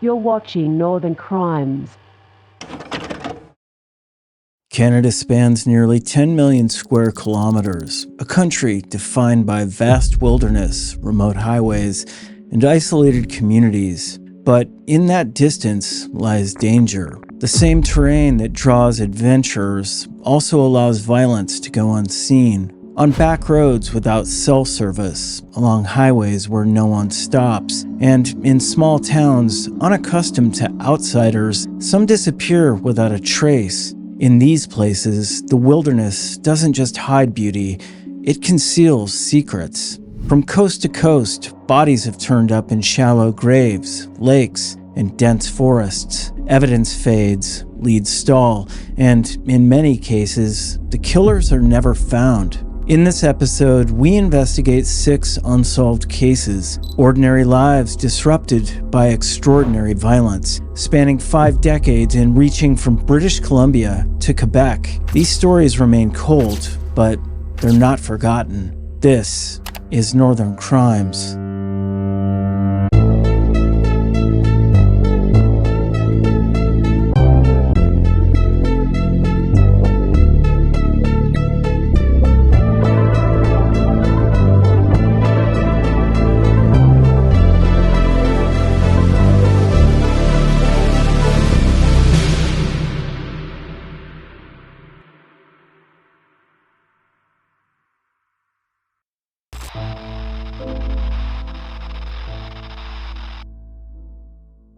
You're watching Northern Crimes. Canada spans nearly 10 million square kilometers, a country defined by vast wilderness, remote highways, and isolated communities. But in that distance lies danger. The same terrain that draws adventurers also allows violence to go unseen. On back roads without cell service, along highways where no one stops, and in small towns unaccustomed to outsiders, some disappear without a trace. In these places, the wilderness doesn't just hide beauty, it conceals secrets. From coast to coast, bodies have turned up in shallow graves, lakes, and dense forests. Evidence fades, leads stall, and in many cases, the killers are never found. In this episode, we investigate 6 unsolved cases, ordinary lives disrupted by extraordinary violence, spanning 5 decades and reaching from British Columbia to Quebec. These stories remain cold, but they're not forgotten. This is Northern Crimes.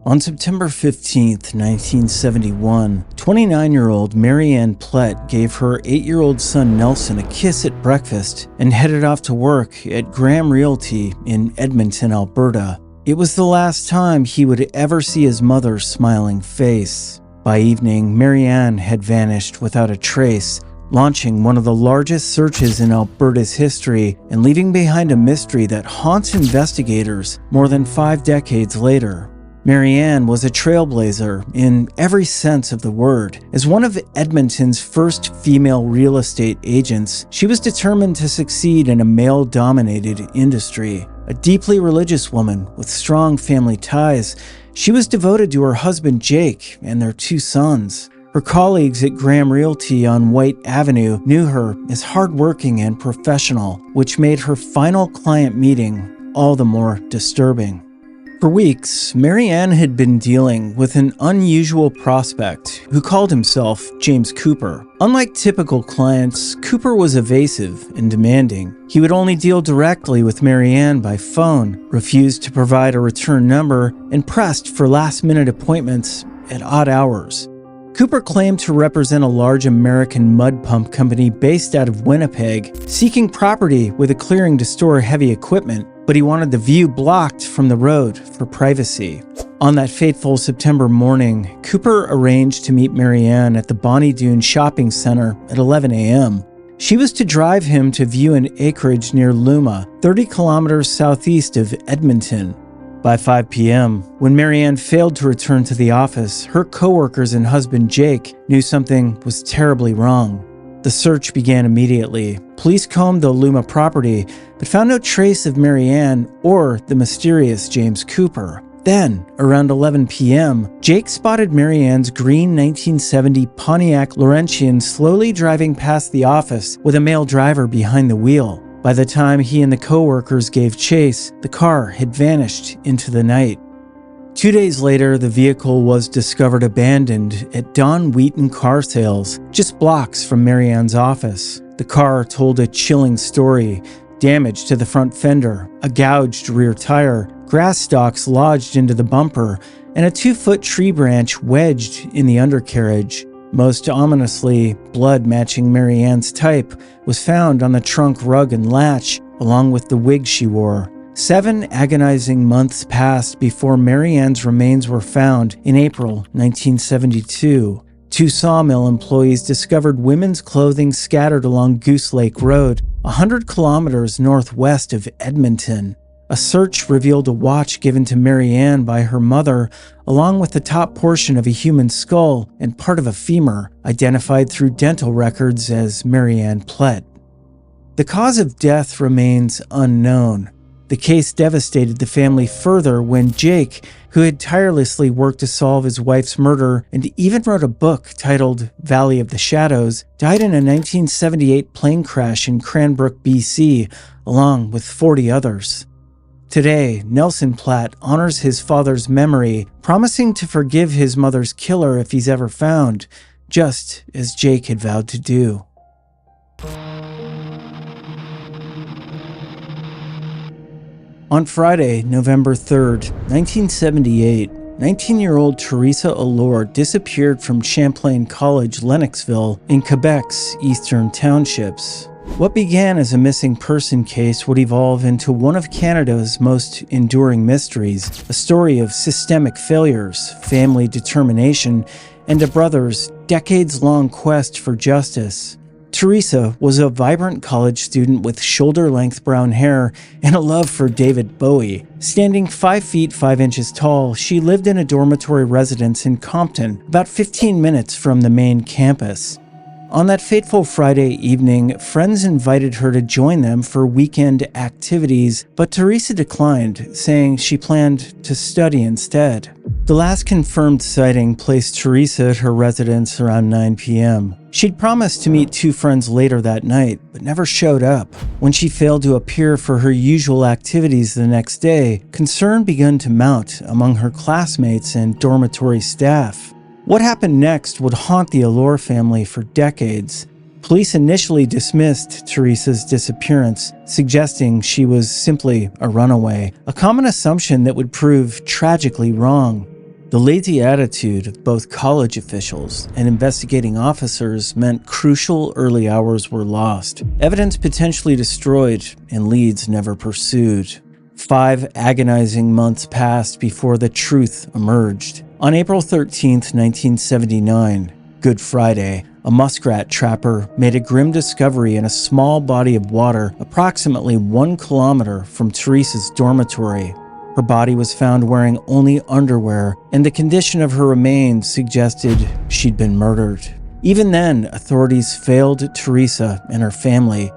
On September 15, 1971, 29-year-old Mary Ann Plett gave her 8-year-old son Nelson a kiss at breakfast and headed off to work at Graham Realty in Edmonton, Alberta. It was the last time he would ever see his mother's smiling face. By evening, Mary Ann had vanished without a trace, launching one of the largest searches in Alberta's history and leaving behind a mystery that haunts investigators more than 5 decades later. Mary Ann was a trailblazer in every sense of the word. As one of Edmonton's first female real estate agents, she was determined to succeed in a male-dominated industry. A deeply religious woman with strong family ties, she was devoted to her husband Jake and their 2 sons. Her colleagues at Graham Realty on White Avenue knew her as hardworking and professional, which made her final client meeting all the more disturbing. For weeks, Mary Ann had been dealing with an unusual prospect who called himself James Cooper. Unlike typical clients, Cooper was evasive and demanding. He would only deal directly with Mary Ann by phone, refused to provide a return number, and pressed for last-minute appointments at odd hours. Cooper claimed to represent a large American mud pump company based out of Winnipeg, seeking property with a clearing to store heavy equipment, but he wanted the view blocked from the road for privacy. On that fateful September morning, Cooper arranged to meet Mary Ann at the Bonnie Doon Shopping Center at 11 a.m. She was to drive him to view an acreage near Luma, 30 kilometers southeast of Edmonton. By 5 p.m., when Mary Ann failed to return to the office, her coworkers and husband Jake knew something was terribly wrong. The search began immediately. Police combed the Luma property, but found no trace of Mary Ann or the mysterious James Cooper. Then, around 11 p.m., Jake spotted Mary Ann's green 1970 Pontiac Laurentian slowly driving past the office with a male driver behind the wheel. By the time he and the coworkers gave chase, the car had vanished into the night. 2 days later, the vehicle was discovered abandoned at Don Wheaton Car Sales, just blocks from Mary Ann's office. The car told a chilling story: damage to the front fender, a gouged rear tire, grass stalks lodged into the bumper, and a 2-foot tree branch wedged in the undercarriage. Most ominously, blood matching Mary Ann's type was found on the trunk rug and latch, along with the wig she wore. 7 agonizing months passed before Mary Ann's remains were found in April 1972. 2 sawmill employees discovered women's clothing scattered along Goose Lake Road, 100 kilometers northwest of Edmonton. A search revealed a watch given to Mary Ann by her mother, along with the top portion of a human skull and part of a femur, identified through dental records as Mary Ann Plett. The cause of death remains unknown. The case devastated the family further when Jake, who had tirelessly worked to solve his wife's murder and even wrote a book titled Valley of the Shadows, died in a 1978 plane crash in Cranbrook, BC, along with 40 others. Today, Nelson Plett honors his father's memory, promising to forgive his mother's killer if he's ever found, just as Jake had vowed to do. On Friday, November 3rd, 1978, 19-year-old Theresa Allore disappeared from Champlain College, Lennoxville, in Quebec's eastern townships. What began as a missing person case would evolve into one of Canada's most enduring mysteries, a story of systemic failures, family determination, and a brother's decades-long quest for justice. Theresa was a vibrant college student with shoulder-length brown hair and a love for David Bowie. Standing 5 feet 5 inches tall, she lived in a dormitory residence in Compton, about 15 minutes from the main campus. On that fateful Friday evening, friends invited her to join them for weekend activities, but Theresa declined, saying she planned to study instead. The last confirmed sighting placed Theresa at her residence around 9 p.m. She'd promised to meet 2 friends later that night, but never showed up. When she failed to appear for her usual activities the next day, concern began to mount among her classmates and dormitory staff. What happened next would haunt the Allore family for decades. Police initially dismissed Theresa's disappearance, suggesting she was simply a runaway, a common assumption that would prove tragically wrong. The lazy attitude of both college officials and investigating officers meant crucial early hours were lost, evidence potentially destroyed, and leads never pursued. 5 agonizing months passed before the truth emerged. On April 13, 1979, Good Friday, a muskrat trapper made a grim discovery in a small body of water approximately 1 kilometer from Theresa's dormitory. Her body was found wearing only underwear, and the condition of her remains suggested she'd been murdered. Even then, authorities failed Theresa and her family.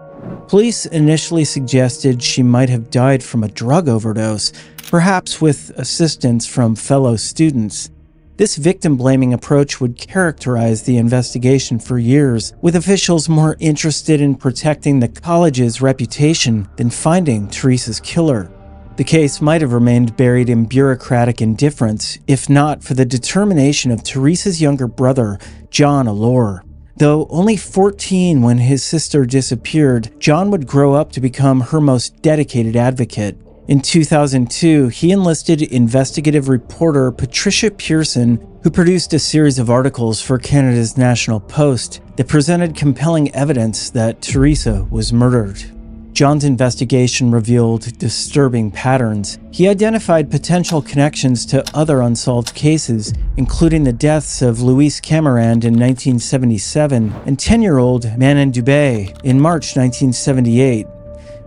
Police initially suggested she might have died from a drug overdose, perhaps with assistance from fellow students. This victim-blaming approach would characterize the investigation for years, with officials more interested in protecting the college's reputation than finding Theresa's killer. The case might have remained buried in bureaucratic indifference, if not for the determination of Theresa's younger brother, John Allore. Though only 14 when his sister disappeared, John would grow up to become her most dedicated advocate. In 2002, he enlisted investigative reporter Patricia Pearson, who produced a series of articles for Canada's National Post that presented compelling evidence that Theresa was murdered. John's investigation revealed disturbing patterns. He identified potential connections to other unsolved cases, including the deaths of Louise Camerand in 1977 and 10-year-old Manon Dubé in March 1978.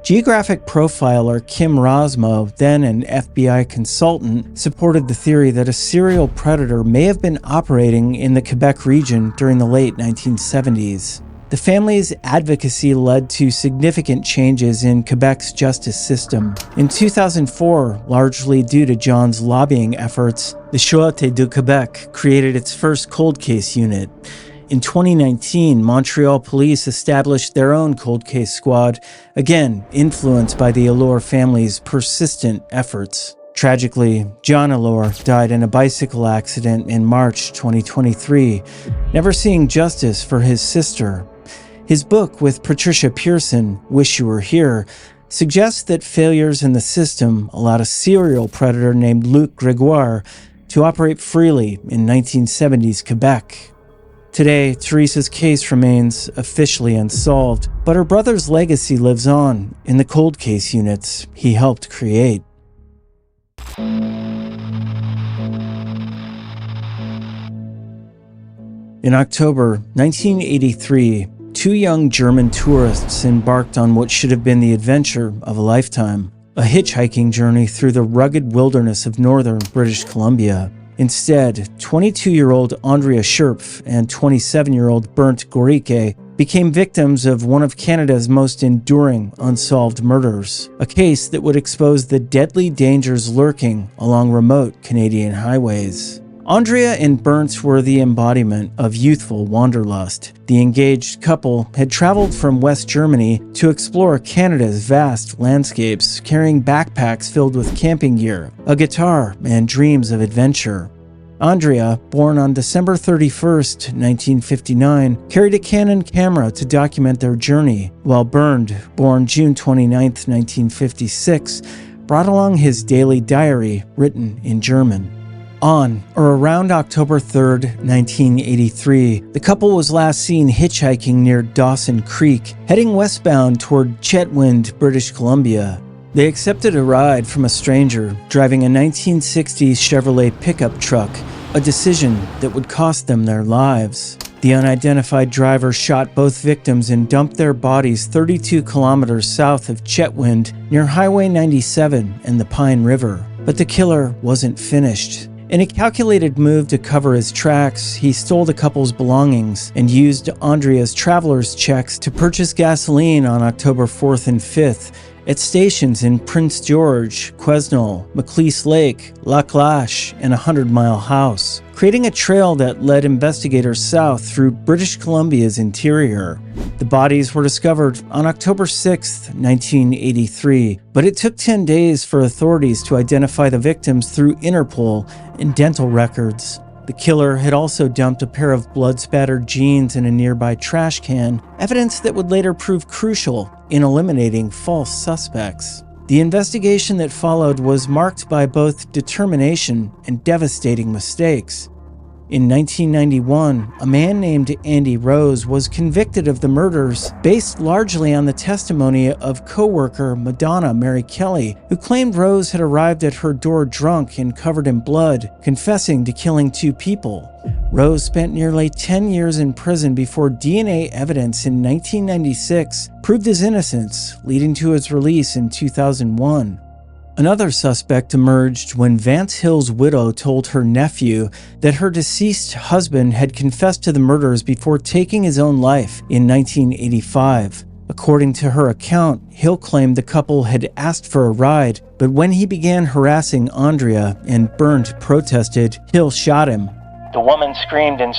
Geographic profiler Kim Rosmo, then an FBI consultant, supported the theory that a serial predator may have been operating in the Quebec region during the late 1970s. The family's advocacy led to significant changes in Quebec's justice system. In 2004, largely due to John's lobbying efforts, the Sûreté du Québec created its first cold case unit. In 2019, Montreal police established their own cold case squad, again influenced by the Allore family's persistent efforts. Tragically, John Allore died in a bicycle accident in March 2023, never seeing justice for his sister. His book with Patricia Pearson, Wish You Were Here, suggests that failures in the system allowed a serial predator named Luc Grégoire to operate freely in 1970s Quebec. Today, Theresa's case remains officially unsolved, but her brother's legacy lives on in the cold case units he helped create. In October 1983, 2 young German tourists embarked on what should have been the adventure of a lifetime, a hitchhiking journey through the rugged wilderness of northern British Columbia. Instead, 22-year-old Andrea Schurpf and 27-year-old Bernd Goricke became victims of one of Canada's most enduring unsolved murders, a case that would expose the deadly dangers lurking along remote Canadian highways. Andrea and Bernd were the embodiment of youthful wanderlust. The engaged couple had traveled from West Germany to explore Canada's vast landscapes, carrying backpacks filled with camping gear, a guitar, and dreams of adventure. Andrea, born on December 31st, 1959, carried a Canon camera to document their journey, while Bernd, born June 29th, 1956, brought along his daily diary written in German. On or around October 3rd, 1983, the couple was last seen hitchhiking near Dawson Creek, heading westbound toward Chetwynd, British Columbia. They accepted a ride from a stranger driving a 1960s Chevrolet pickup truck, a decision that would cost them their lives. The unidentified driver shot both victims and dumped their bodies 32 kilometers south of Chetwynd near Highway 97 and the Pine River. But the killer wasn't finished. In a calculated move to cover his tracks, he stole the couple's belongings and used Andrea's traveler's checks to purchase gasoline on October 4th and 5th at stations in Prince George, Quesnel, Macleese Lake, Lac Lache, and 100 Mile House, creating a trail that led investigators south through British Columbia's interior. The bodies were discovered on October 6, 1983, but it took 10 days for authorities to identify the victims through Interpol and dental records. The killer had also dumped a pair of blood-spattered jeans in a nearby trash can, evidence that would later prove crucial in eliminating false suspects. The investigation that followed was marked by both determination and devastating mistakes. In 1991, a man named Andy Rose was convicted of the murders based largely on the testimony of co-worker Madonna Mary Kelly, who claimed Rose had arrived at her door drunk and covered in blood, confessing to killing 2 people. Rose spent nearly 10 years in prison before DNA evidence in 1996 proved his innocence, leading to his release in 2001. Another suspect emerged when Vance Hill's widow told her nephew that her deceased husband had confessed to the murders before taking his own life in 1985. According to her account, Hill claimed the couple had asked for a ride, but when he began harassing Andrea and Bernd protested, Hill shot him. The woman screamed and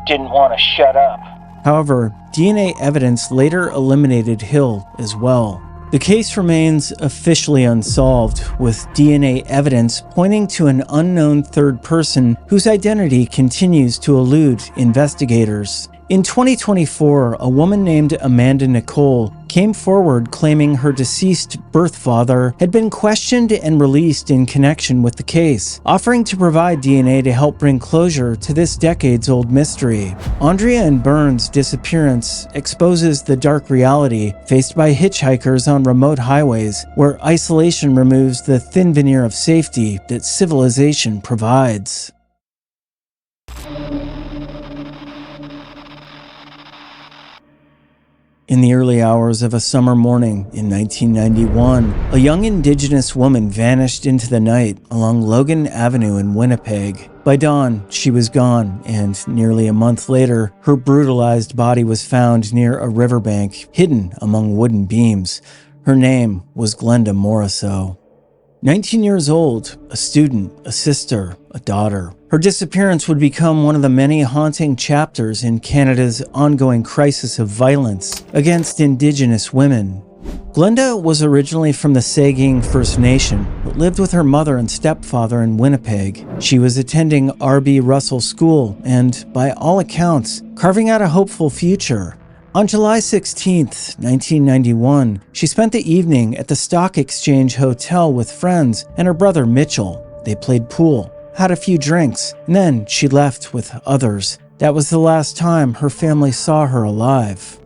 didn't want to shut up. However, DNA evidence later eliminated Hill as well. The case remains officially unsolved, with DNA evidence pointing to an unknown third person whose identity continues to elude investigators. In 2024, a woman named Amanda Nicole came forward claiming her deceased birth father had been questioned and released in connection with the case, offering to provide DNA to help bring closure to this decades-old mystery. Andrea and Bernd's disappearance exposes the dark reality faced by hitchhikers on remote highways, where isolation removes the thin veneer of safety that civilization provides. In the early hours of a summer morning in 1991, a young Indigenous woman vanished into the night along Logan Avenue in Winnipeg. By dawn, she was gone, and nearly a month later, her brutalized body was found near a riverbank, hidden among wooden beams. Her name was Glenda Morrisseau. 19 years old, a student, a sister, a daughter. Her disappearance would become one of the many haunting chapters in Canada's ongoing crisis of violence against Indigenous women. Glenda was originally from the Saugeen First Nation, but lived with her mother and stepfather in Winnipeg. She was attending R.B. Russell School and, by all accounts, carving out a hopeful future. On July 16, 1991, she spent the evening at the Stock Exchange Hotel with friends and her brother Mitchell. They played pool, had a few drinks, and then she left with others. That was the last time her family saw her alive.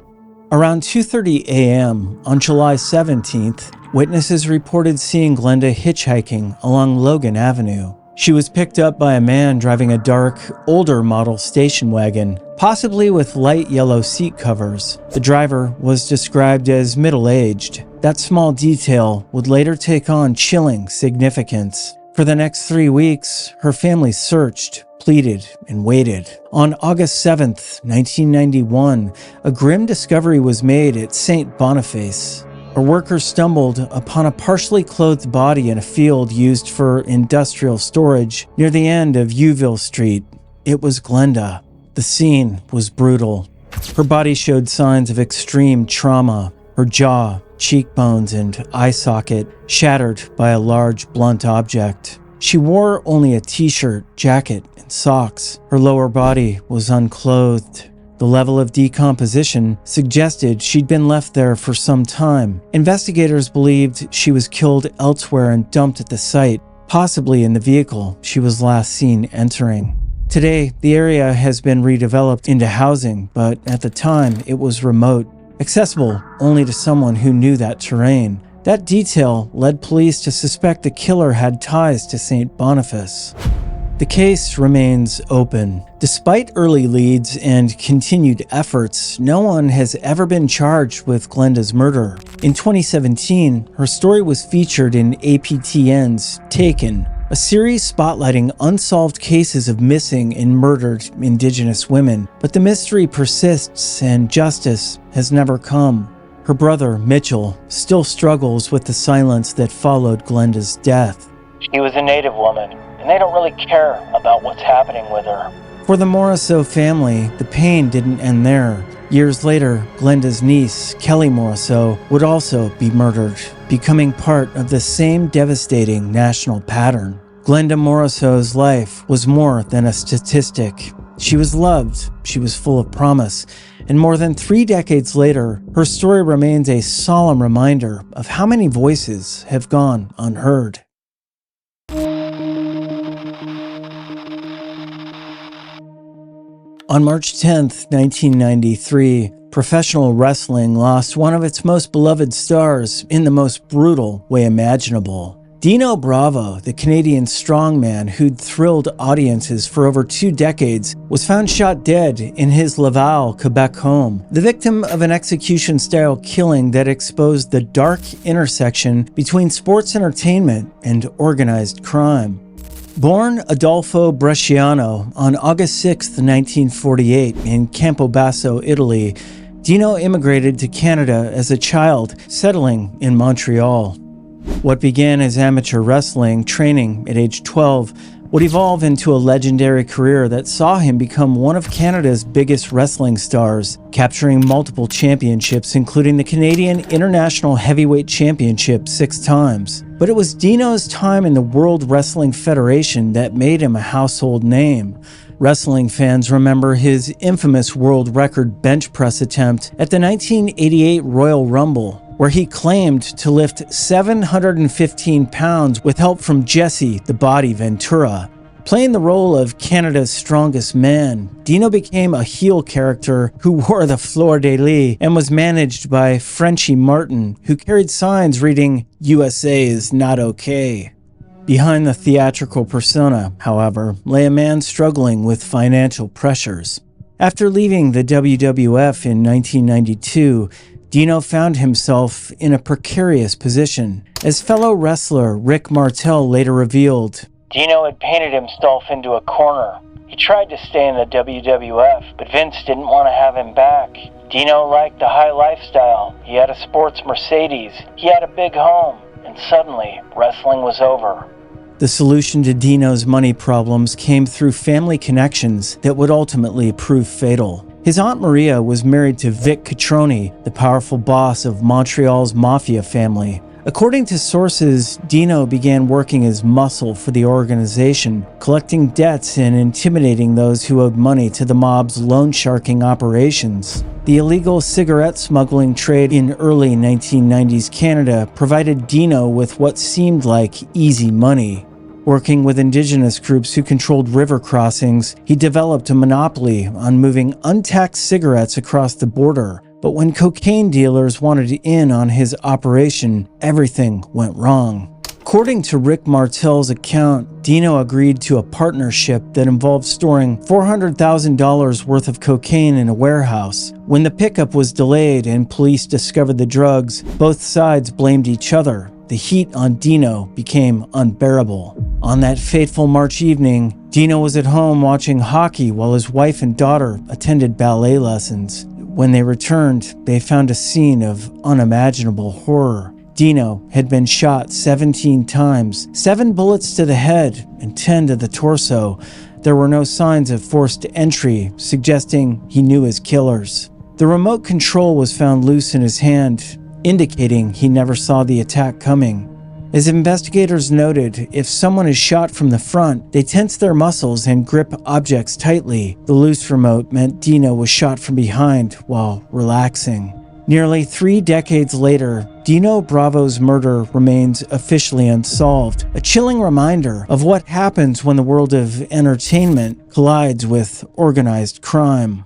Around 2:30 a.m. on July 17th, witnesses reported seeing Glenda hitchhiking along Logan Avenue. She was picked up by a man driving a dark, older model station wagon, possibly with light yellow seat covers. The driver was described as middle-aged. That small detail would later take on chilling significance. For the next 3 weeks, her family searched, pleaded and waited. On August 7th, 1991, a grim discovery was made at St. Boniface. A worker stumbled upon a partially clothed body in a field used for industrial storage near the end of Yeovil Street. It was Glenda. The scene was brutal. Her body showed signs of extreme trauma. Her jaw, cheekbones, and eye socket shattered by a large, blunt object. She wore only a t-shirt, jacket, and socks. Her lower body was unclothed. The level of decomposition suggested she'd been left there for some time. Investigators believed she was killed elsewhere and dumped at the site, possibly in the vehicle she was last seen entering. Today, the area has been redeveloped into housing, but at the time, it was remote, accessible only to someone who knew that terrain. That detail led police to suspect the killer had ties to St. Boniface. The case remains open. Despite early leads and continued efforts, no one has ever been charged with Glenda's murder. In 2017, her story was featured in APTN's Taken, a series spotlighting unsolved cases of missing and murdered Indigenous women. But the mystery persists and justice has never come. Her brother, Mitchell, still struggles with the silence that followed Glenda's death. She was a Native woman, and they don't really care about what's happening with her. For the Morrisseau family, the pain didn't end there. Years later, Glenda's niece, Kelly Morrisseau, would also be murdered, becoming part of the same devastating national pattern. Glenda Morrisseau's life was more than a statistic. She was loved, she was full of promise, and more than 3 decades later, her story remains a solemn reminder of how many voices have gone unheard. On March 10, 1993, professional wrestling lost one of its most beloved stars in the most brutal way imaginable. Dino Bravo, the Canadian strongman who'd thrilled audiences for over 2 decades, was found shot dead in his Laval, Quebec home, the victim of an execution-style killing that exposed the dark intersection between sports entertainment and organized crime. Born Adolfo Bresciano on August 6, 1948 in Campobasso, Italy, Dino immigrated to Canada as a child, settling in Montreal. What began as amateur wrestling training at age 12 would evolve into a legendary career that saw him become one of Canada's biggest wrestling stars, capturing multiple championships, including the Canadian International Heavyweight Championship 6 times. But it was Dino's time in the World Wrestling Federation that made him a household name. Wrestling fans remember his infamous world record bench press attempt at the 1988 Royal Rumble, where he claimed to lift 715 pounds with help from Jesse the Body Ventura. Playing the role of Canada's strongest man, Dino became a heel character who wore the fleur de lis and was managed by Frenchie Martin, who carried signs reading, "USA is not okay." Behind the theatrical persona, however, lay a man struggling with financial pressures. After leaving the WWF in 1992, Dino found himself in a precarious position. As fellow wrestler Rick Martel later revealed, Dino had painted himself into a corner. He tried to stay in the WWF, but Vince didn't want to have him back. Dino liked the high lifestyle. He had a sports Mercedes. He had a big home. And suddenly, wrestling was over. the solution to Dino's money problems came through family connections that would ultimately prove fatal. His Aunt Maria was married to Vic Catroni, the powerful boss of Montreal's mafia family. According to sources, Dino began working as muscle for the organization, collecting debts and intimidating those who owed money to the mob's loan-sharking operations. The illegal cigarette smuggling trade in early 1990s Canada provided Dino with what seemed like easy money. Working with Indigenous groups who controlled river crossings, he developed a monopoly on moving untaxed cigarettes across the border. But when cocaine dealers wanted in on his operation, everything went wrong. According to Rick Martel's account, Dino agreed to a partnership that involved storing $400,000 worth of cocaine in a warehouse. When the pickup was delayed and police discovered the drugs, both sides blamed each other. The heat on Dino became unbearable. On that fateful March evening, Dino was at home watching hockey while his wife and daughter attended ballet lessons. When they returned, they found a scene of unimaginable horror. Dino had been shot 17 times, 7 bullets to the head and 10 to the torso. There were no signs of forced entry, suggesting he knew his killers. The remote control was found loose in his hand, indicating he never saw the attack coming. As investigators noted, if someone is shot from the front, they tense their muscles and grip objects tightly. The loose remote meant Dino was shot from behind while relaxing. Nearly 3 decades later, Dino Bravo's murder remains officially unsolved, a chilling reminder of what happens when the world of entertainment collides with organized crime.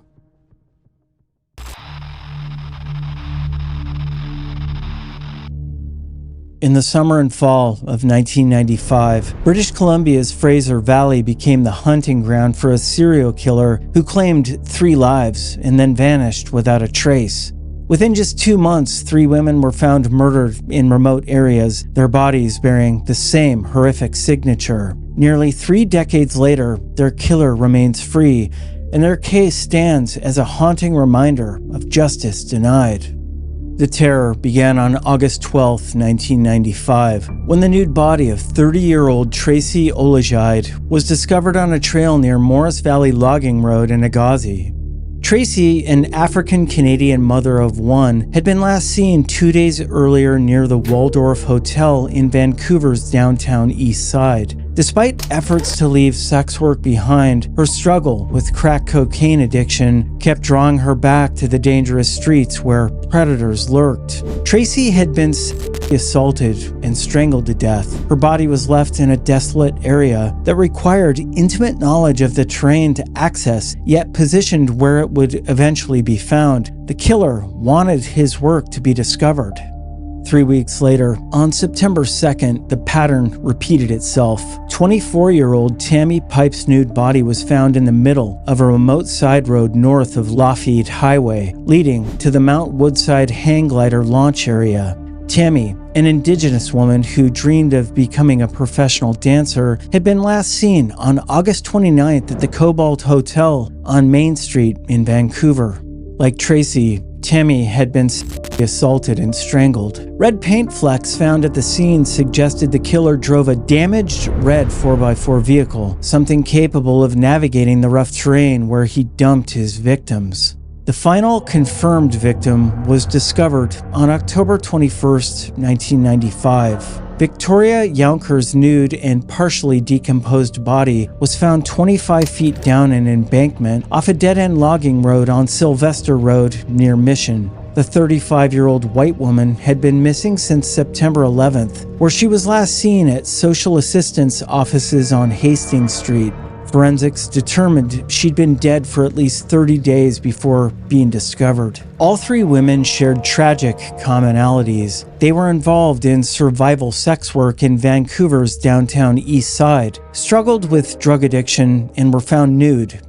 In the summer and fall of 1995, British Columbia's Fraser Valley became the hunting ground for a serial killer who claimed 3 lives and then vanished without a trace. Within just 2 months, 3 women were found murdered in remote areas, their bodies bearing the same horrific signature. Nearly 3 decades later, their killer remains free, and their case stands as a haunting reminder of justice denied. The terror began on August 12, 1995, when the nude body of 30-year-old Tracy Allore was discovered on a trail near Morris Valley Logging Road in Agassiz. Tracy, an African-Canadian mother of 1, had been last seen 2 days earlier near the Waldorf Hotel in Vancouver's downtown east side. Despite efforts to leave sex work behind, her struggle with crack cocaine addiction kept drawing her back to the dangerous streets where predators lurked. Tracy had been assaulted and strangled to death. Her body was left in a desolate area that required intimate knowledge of the terrain to access, yet positioned where it would eventually be found. The killer wanted his work to be discovered. 3 weeks later, on September 2nd, the pattern repeated itself. 24-year-old Tammy Pipe's nude body was found in the middle of a remote side road north of Lafitte Highway, leading to the Mount Woodside hang glider launch area. Tammy, an Indigenous woman who dreamed of becoming a professional dancer, had been last seen on August 29th at the Cobalt Hotel on Main Street in Vancouver. Like Tracy, Tammy had been assaulted and strangled. Red paint flecks found at the scene suggested the killer drove a damaged red 4x4 vehicle, something capable of navigating the rough terrain where he dumped his victims. The final confirmed victim was discovered on October 21st, 1995. Victoria Younker's nude and partially decomposed body was found 25 feet down an embankment off a dead-end logging road on Sylvester Road near Mission. The 35-year-old white woman had been missing since September 11th, where she was last seen at social assistance offices on Hastings Street. Forensics determined she'd been dead for at least 30 days before being discovered. All 3 women shared tragic commonalities. They were involved in survival sex work in Vancouver's downtown east side, struggled with drug addiction, and were found nude,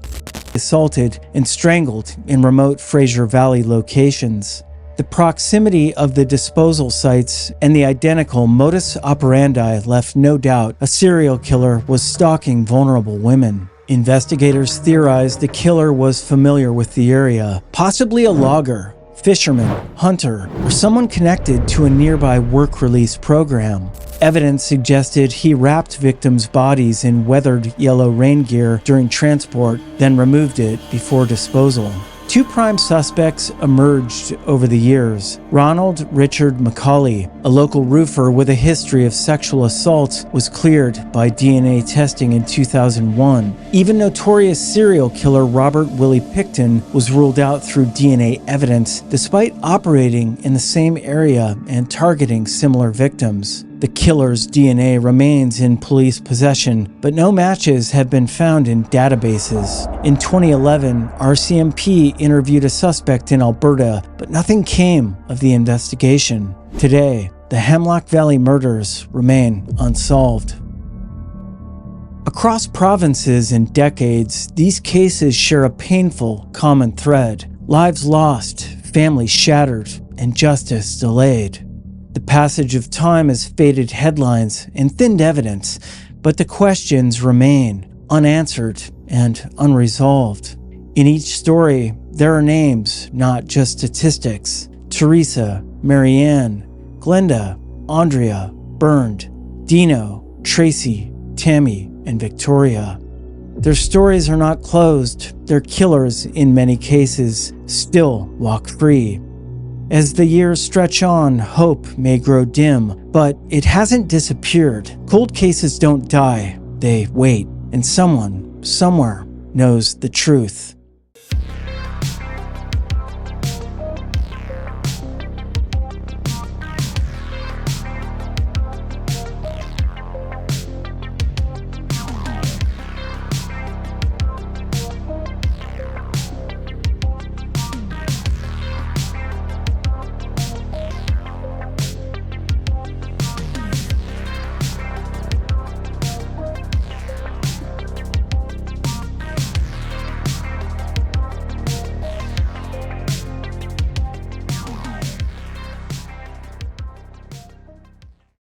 assaulted, and strangled in remote Fraser Valley locations. The proximity of the disposal sites and the identical modus operandi left no doubt a serial killer was stalking vulnerable women. Investigators theorized the killer was familiar with the area, possibly a logger, fisherman, hunter, or someone connected to a nearby work release program. Evidence suggested he wrapped victims' bodies in weathered yellow rain gear during transport, then removed it before disposal. 2 prime suspects emerged over the years. Ronald Richard McCauley, a local roofer with a history of sexual assaults, was cleared by DNA testing in 2001. Even notorious serial killer Robert Willie Pickton was ruled out through DNA evidence, despite operating in the same area and targeting similar victims. The killer's DNA remains in police possession, but no matches have been found in databases. In 2011, RCMP interviewed a suspect in Alberta, but nothing came of the investigation. Today, the Hemlock Valley murders remain unsolved. Across provinces and decades, these cases share a painful common thread: lives lost, families shattered, and justice delayed. The passage of time has faded headlines and thinned evidence, But the questions remain unanswered and unresolved. In each story, there are names, not just statistics. Theresa, Mary Ann, Glenda, Andrea, Bernd, Dino, Tracy, Tammy, and Victoria. Their stories are not closed. Their killers, in many cases, still walk free. As the years stretch on, hope may grow dim, but it hasn't disappeared. Cold cases don't die, they wait, and someone, somewhere, knows the truth.